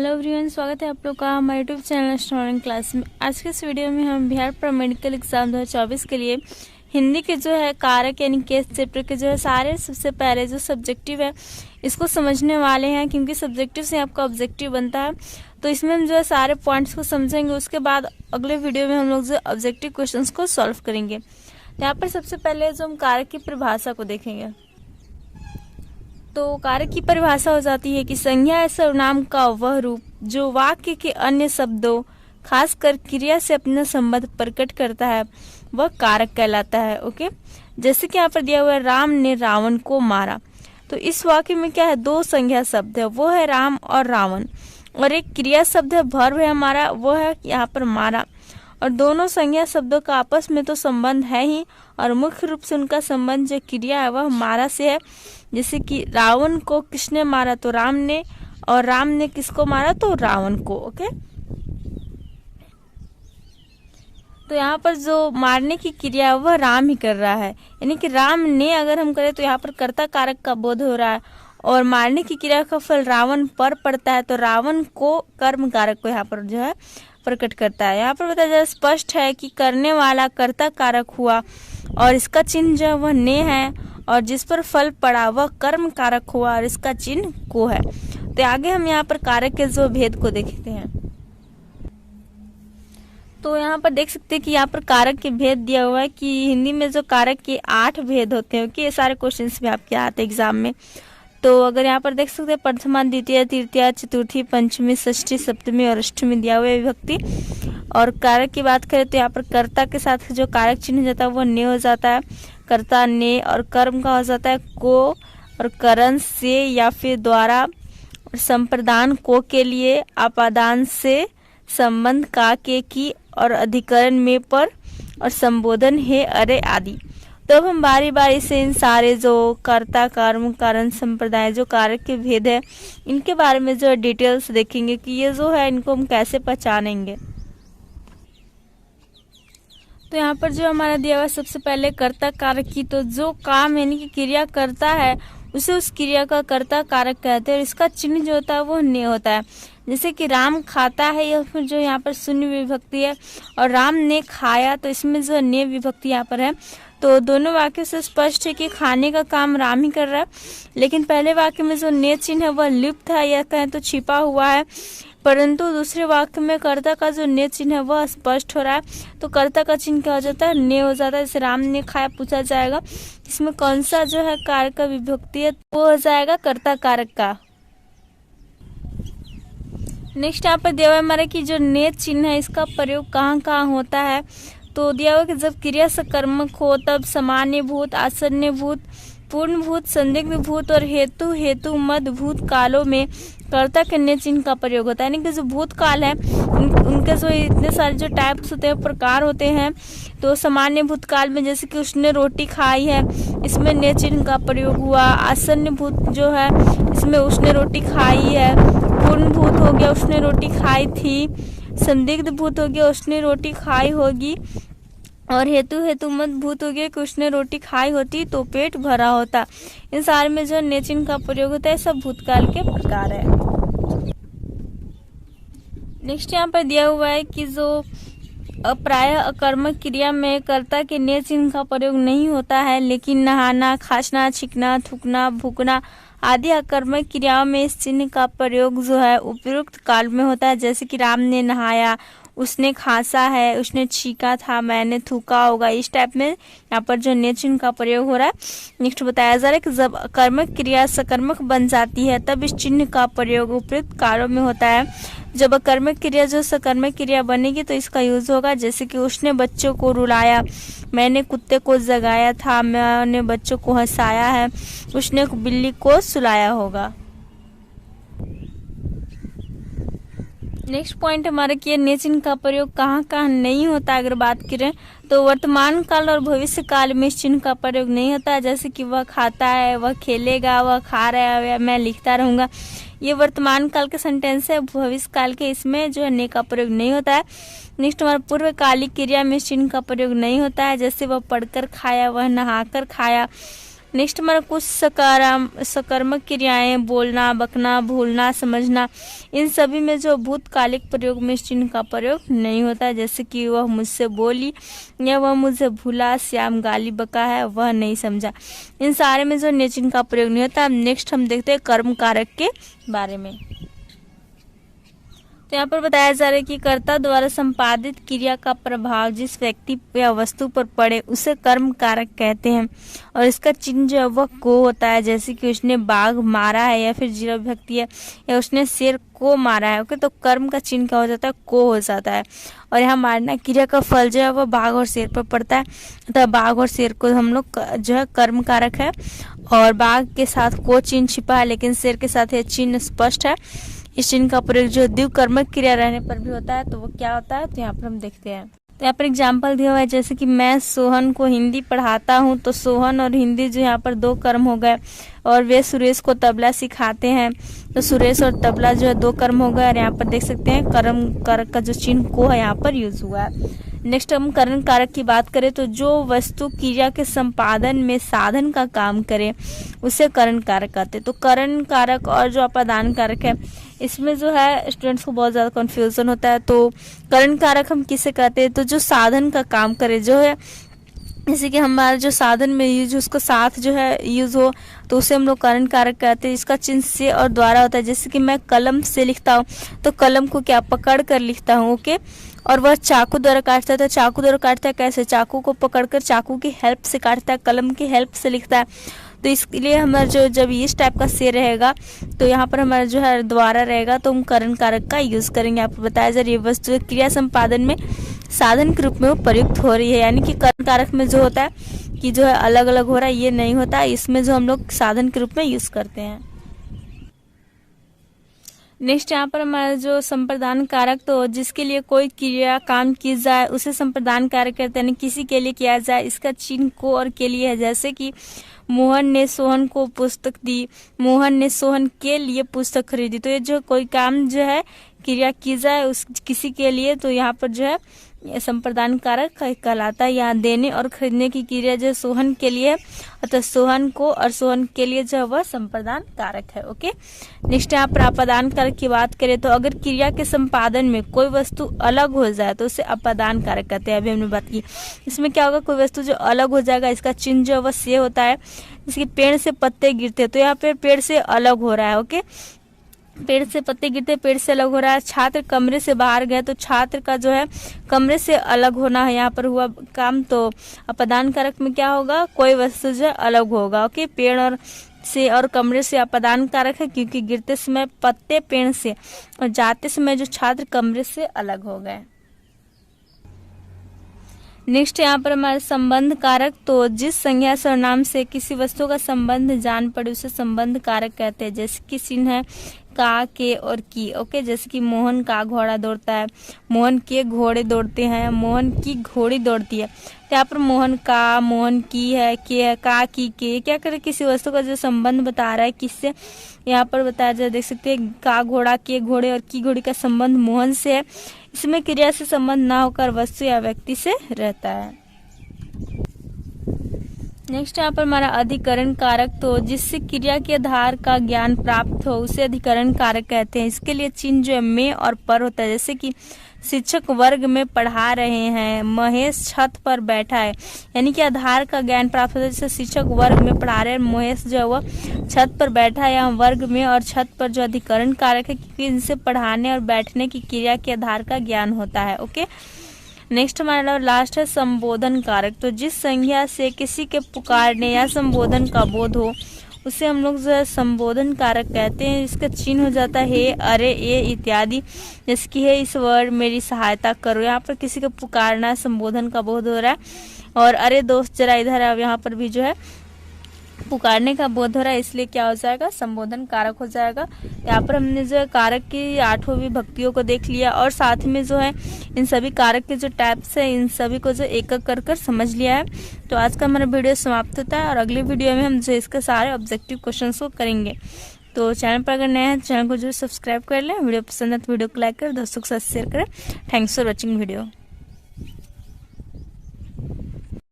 Hello everyone, स्वागत है आप लोग का हमारे यूट्यूब चैनल स्टूडेंट क्लास में। आज के इस वीडियो में हम बिहार पैरामेडिकल एग्जाम 2024 के लिए हिंदी के जो है कारक यानी केस चैप्टर के जो है सारे सबसे पहले जो सब्जेक्टिव है इसको समझने वाले हैं, क्योंकि सब्जेक्टिव से आपका ऑब्जेक्टिव बनता है। तो इसमें हम जो है सारे पॉइंट्स को समझेंगे, उसके बाद अगले वीडियो में हम लोग जो ऑब्जेक्टिव क्वेश्चन को सॉल्व करेंगे। तो यहाँ पर सबसे पहले जो हम कारक की परिभाषा को देखेंगे, तो कारक की परिभाषा हो जाती है कि संज्ञा या सर्वनाम का वह रूप जो वाक्य के अन्य शब्दों खासकर क्रिया से अपना संबंध प्रकट करता है वह कारक कहलाता है। ओके, जैसे कि यहाँ पर दिया हुआ है राम ने रावण को मारा, तो इस वाक्य में क्या है, दो संज्ञा शब्द है, वो है राम और रावण, और एक क्रिया शब्द है वर्ब है हमारा, वो है यहाँ पर मारा। और दोनों संज्ञा शब्दों का आपस में तो संबंध है ही, और मुख्य रूप से उनका संबंध जो क्रिया है वह मारा से है। जैसे कि रावण को किसने मारा, तो राम ने, और राम ने किसको मारा, तो रावण को। ओके, तो यहाँ पर जो मारने की क्रिया है वह राम ही कर रहा है, यानी कि राम ने अगर हम करें तो यहाँ पर कर्ता कारक का बोध हो रहा है, और मारने की क्रिया का फल रावण पर पड़ता है, तो रावण को कर्म कारक को यहाँ पर जो है प्रकट करता है। यहाँ पर बताया जाए स्पष्ट है कि करने वाला कर्ता कारक हुआ, और इसका चिन्ह जो है वह ने है, और जिस पर फल पड़ा वह कर्म कारक हुआ, और इसका चिन्ह को है। तो आगे हम यहाँ पर कारक के जो भेद को देखते हैं, तो यहाँ पर देख सकते हैं कि यहाँ पर कारक के भेद दिया हुआ है कि हिंदी में जो कारक के 8 भेद होते हैं, कि ये सारे क्वेश्चंस भी आपके आते हैं एग्जाम में। तो अगर यहाँ पर देख सकते हैं प्रथमा, द्वितीय, तृतीया, चतुर्थी, पंचमी, षष्ठी, सप्तमी और अष्टमी दिया हुआ है विभक्ति। और कारक की बात करें तो यहाँ पर कर्ता के साथ जो कारक चिन्ह जाता है वो ने हो जाता है, कर्ता ने, और कर्म का हो जाता है को, और करण से या फिर द्वारा, और संप्रदान को के लिए, आपादान से, संबंध का के की, और अधिकरण में पर, और संबोधन है अरे आदि। तो अब हम बारी बारी से इन सारे जो कर्ता, कर्म, कारण, संप्रदाय जो कारक के भेद है इनके बारे में जो डिटेल्स देखेंगे कि ये जो है इनको हम कैसे पहचानेंगे। तो यहाँ पर जो हमारा दिया हुआ सबसे पहले कर्ता कारक की, तो जो काम यानी कि क्रिया करता है उसे उस क्रिया का कर्ता कारक कहते हैं, और इसका चिन्ह जो होता है वो ने होता है। जैसे कि राम खाता है, या फिर जो यहाँ पर शून्य विभक्ति है, और राम ने खाया, तो इसमें जो ने विभक्ति यहाँ पर है। तो दोनों वाक्य से स्पष्ट है कि खाने का काम राम ही कर रहा है, लेकिन पहले वाक्य में जो ने चिन्ह है वह लुप्त है, या कहें तो छिपा हुआ है, परंतु दूसरे वाक्य में कर्ता का जो ने चिन्ह है वह स्पष्ट हो रहा है। तो कर्ता का चिन्ह क्या हो जाता है, ने हो जाता है। जैसे राम ने खाया पूछा जाएगा इसमें कौन सा जो है कारक का विभक्ति है, वो हो जाएगा कर्ता कारक का। नेक्स्ट यहाँ पर दिया हुआ है हमारा कि जो ने चिन्ह है इसका प्रयोग कहाँ कहाँ होता है। तो दिया हुआ कि जब क्रिया सकर्मक हो तब सामान्य भूत, आसन्न भूत, पूर्ण भूत, संदिग्ध भूत और हेतु मध्य भूत कालों में कर्ता के ने चिन्ह का प्रयोग होता है। यानी कि जो भूत काल है उनके जो इतने सारे जो टाइप्स होते हैं, प्रकार होते हैं। तो सामान्य भूतकाल में जैसे कि उसने रोटी खाई है, इसमें ने चिन्ह का प्रयोग हुआ। आसन्न भूत जो है इसमें उसने रोटी खाई है। पूर्ण भूत हो गया उसने रोटी खाई थी। संदिग्ध भूत हो गया उसने रोटी खाई होगी। और हेतु मत भूत हो गया कि उसने रोटी खाई होती तो पेट भरा होता। इन सारे में जो ने चिन्ह का प्रयोग होता है सब भूतकाल के प्रकार है। नेक्स्ट यहाँ पर दिया हुआ है कि जो प्राय अकर्मक क्रिया में कर्ता के ने चिन्ह का प्रयोग नहीं होता है, लेकिन नहाना, खांसना, छींकना, थूकना, भूकना आदि अकर्मक क्रियाओं में इस चिन्ह का प्रयोग जो है उपयुक्त काल में होता है। जैसे कि राम ने नहाया, उसने खांसा है, उसने छींका था, मैंने थूका होगा, इस टाइप में यहाँ पर जो ने चिन्ह का प्रयोग हो रहा है। नेक्स्ट बताया जा रहा है कि जब कर्मक क्रिया सकर्मक बन जाती है तब इस चिन्ह का प्रयोग उपयुक्त कालों में होता है। जब अकर्मक क्रिया जो सकर्मक क्रिया बनेगी तो इसका यूज होगा। जैसे कि उसने बच्चों को रुलाया, मैंने कुत्ते को जगाया था, मैंने बच्चों को हंसाया है, उसने बिल्ली को सुलाया होगा। नेक्स्ट पॉइंट हमारा कि ने चिन्ह का प्रयोग कहाँ कहाँ नहीं होता। अगर बात करें तो वर्तमान काल और भविष्य काल में इस चिन्ह का प्रयोग नहीं होता है। जैसे कि वह खाता है, वह खेलेगा, वह खा रहा है, मैं लिखता रहूंगा, ये वर्तमान काल के सेंटेंस है। भविष्य काल के इसमें जो है ने का प्रयोग नहीं होता है। नेक्स्ट हमारा पूर्वकालिक क्रिया में इस चिन्ह का प्रयोग नहीं होता है। जैसे वह पढ़कर खाया, वह नहाकर खाया, नेक्स्ट हमारा कुछ सकर्मक क्रियाएं, बोलना, बकना, भूलना, समझना, इन सभी में जो भूतकालिक प्रयोग में इस चिन्ह का प्रयोग नहीं होता है। जैसे कि वह मुझसे बोली या वह मुझे भूला, श्याम गाली बका है, वह नहीं समझा, इन सारे में जो ने चिन्ह का प्रयोग नहीं होता। नेक्स्ट हम देखते हैं कर्म कारक के बारे में। तो यहाँ पर बताया जा रहा है कि कर्ता द्वारा संपादित क्रिया का प्रभाव जिस व्यक्ति या वस्तु पर पड़े उसे कर्म कारक कहते हैं, और इसका चिन्ह जो है वह को होता है। जैसे कि उसने बाघ मारा है या फिर जीरो विभक्ति है, या उसने शेर को मारा है, ओके, तो कर्म का चिन्ह क्या हो जाता है, को हो जाता है। और यहाँ मारना क्रिया का फल जो है वह बाघ और शेर पर पड़ता है, तो बाघ और शेर को हम लोग जो है कर्म कारक है। और बाघ के साथ को चिन्ह छिपा है, लेकिन शेर के साथ यह चिन्ह स्पष्ट है। इस चिन्ह का प्रयोग जो द्विकर्मक क्रिया रहने पर भी होता है, तो वो क्या होता है, तो यहाँ पर हम देखते हैं। तो यहाँ पर एग्जाम्पल दिया हुआ है, जैसे कि मैं सोहन को हिंदी पढ़ाता हूँ, तो सोहन और हिंदी जो यहाँ पर दो कर्म हो गए। और वे सुरेश को तबला सिखाते हैं, तो सुरेश और तबला जो है दो कर्म हो गए। और यहाँ पर देख सकते हैं कर्म कारक का जो चिन्ह को है यहाँ पर यूज हुआ है। नेक्स्ट हम करण कारक की बात करें, तो जो वस्तु क्रिया के संपादन में साधन का काम करे उसे करण कारक कहते हैं। तो करण कारक और जो अपादान कारक है, इसमें जो है स्टूडेंट्स को बहुत ज़्यादा कंफ्यूजन होता है। तो करण कारक हम किसे कहते हैं, तो जो साधन का काम करे, जो है जैसे कि हमारा जो साधन में यूज उसको साथ जो है यूज हो, तो उसे हम लोग करण कारक कहते हैं। इसका चिन्ह से और द्वारा होता है। जैसे कि मैं कलम से लिखता हूँ, तो कलम को क्या पकड़ कर लिखता हूँ, ओके। और वह चाकू द्वारा काटता है, तो चाकू द्वारा काटता है कैसे, चाकू को पकड़कर चाकू की हेल्प से काटता है, कलम की हेल्प से लिखता है। तो इसके लिए हमारा जो जब इस टाइप का से रहेगा, तो यहाँ पर हमारा जो है द्वारा रहेगा, तो हम करण कारक का यूज करेंगे। आपको बताया जा रही है वस्तु क्रिया संपादन में साधन के रूप में वो प्रयुक्त हो रही है, यानी कि करण कारक में जो होता है कि जो है अलग अलग हो रहा है, ये नहीं होता। इसमें जो हम लोग साधन के रूप में यूज करते हैं। नेक्स्ट यहाँ पर हमारा जो संप्रदान कारक, तो जिसके लिए कोई क्रिया काम की जाए उसे संप्रदान कारक कहते हैं, यानी किसी के लिए किया जाए। इसका चिन्ह को और के लिए है। जैसे कि मोहन ने सोहन को पुस्तक दी, मोहन ने सोहन के लिए पुस्तक खरीदी। तो ये जो कोई काम जो है क्रिया की जाए उस किसी के लिए, तो यहाँ पर जो है संप्रदान कारक कहलाता है। यहाँ देने और खरीदने की क्रिया जो सोहन के लिए, अतः सोहन को और सोहन के लिए जो है वह संप्रदान कारक है, ओके। नेक्स्ट यहाँ पर अपादान कारक की बात करें, तो अगर क्रिया के संपादन में कोई वस्तु अलग हो जाए तो उसे अपादान कारक कहते हैं। अभी हमने बात की, इसमें क्या होगा, कोई वस्तु जो अलग हो जाएगा, इसका चिन्ह जो है वह से होता है। जैसे पेड़ से पत्ते गिरते, तो यहाँ पे पेड़ से अलग हो रहा है, ओके। पेड़ से पत्ते गिरते, पेड़ से अलग हो रहा है। छात्र कमरे से बाहर गए, तो छात्र का जो है कमरे से अलग होना है यहाँ पर हुआ काम। तो अपादान कारक में क्या होगा, कोई वस्तु जो है अलग होगा, ओके। पेड़ और से और कमरे से अपादान कारक है, क्योंकि गिरते समय पत्ते पेड़ से और जाते समय जो छात्र कमरे से अलग हो गए। नेक्स्ट यहाँ पर हमारा संबंध कारक, तो जिस संज्ञा सर्वनाम से किसी वस्तु का संबंध जान पड़े उसे संबंध कारक कहते हैं। जैसे कि चिन्ह है का, के और की, ओके। जैसे कि मोहन का घोड़ा दौड़ता है, मोहन के घोड़े दौड़ते हैं, मोहन की घोड़ी दौड़ती है। तो यहाँ पर मोहन का, मोहन की है, के है, का, की, के, क्या करे, किसी वस्तु का जो संबंध बता रहा है किससे, यहाँ पर बताया जाए। देख सकते हैं का घोड़ा, के घोड़े और की घोड़ी का संबंध मोहन से है। इसमें क्रिया से संबंध ना होकर वस्तु या व्यक्ति से रहता है। नेक्स्ट यहाँ पर हमारा अधिकरण कारक, तो जिससे क्रिया के आधार का ज्ञान प्राप्त हो उसे अधिकरण कारक कहते हैं। इसके लिए चिन्ह जो है में और पर होता है। जैसे कि शिक्षक वर्ग में पढ़ा रहे हैं, महेश छत पर बैठा है, यानी कि आधार का ज्ञान प्राप्त होता है। जैसे शिक्षक वर्ग में पढ़ा रहे हैं, महेश जो है वो छत पर बैठा है। यहाँ वर्ग में और छत पर जो अधिकरण कारक है, क्योंकि इनसे पढ़ाने और बैठने की क्रिया के आधार का ज्ञान होता है, ओके। नेक्स्ट हमारा लास्ट है संबोधन कारक, तो जिस संज्ञा से किसी के पुकारने या संबोधन का बोध हो उसे हम लोग जो है संबोधन कारक कहते हैं। इसका चिन्ह हो जाता है हे, अरे, ए इत्यादि। जैसे कि हे ईश्वर मेरी सहायता करो, यहाँ पर किसी को पुकारना, संबोधन का बोध हो रहा है। और अरे दोस्त जरा इधर आओ, यहाँ पर भी जो है पुकारने का बोध हो रहा है, इसलिए क्या हो जाएगा, संबोधन कारक हो जाएगा। यहाँ पर हमने जो है कारक की 8 विभक्तियों को देख लिया, और साथ में जो है इन सभी कारक के जो टाइप्स है इन सभी को जो एक एक कर समझ लिया है। तो आज का हमारा वीडियो समाप्त होता है, और अगले वीडियो में हम जो इसके सारे ऑब्जेक्टिव क्वेश्चन को करेंगे। तो चैनल पर अगर नए हैं चैनल को जरूर सब्सक्राइब कर लें। वीडियो पसंद है तो वीडियो को लाइक करें, दोस्तों के साथ शेयर करें। Thanks for watching video.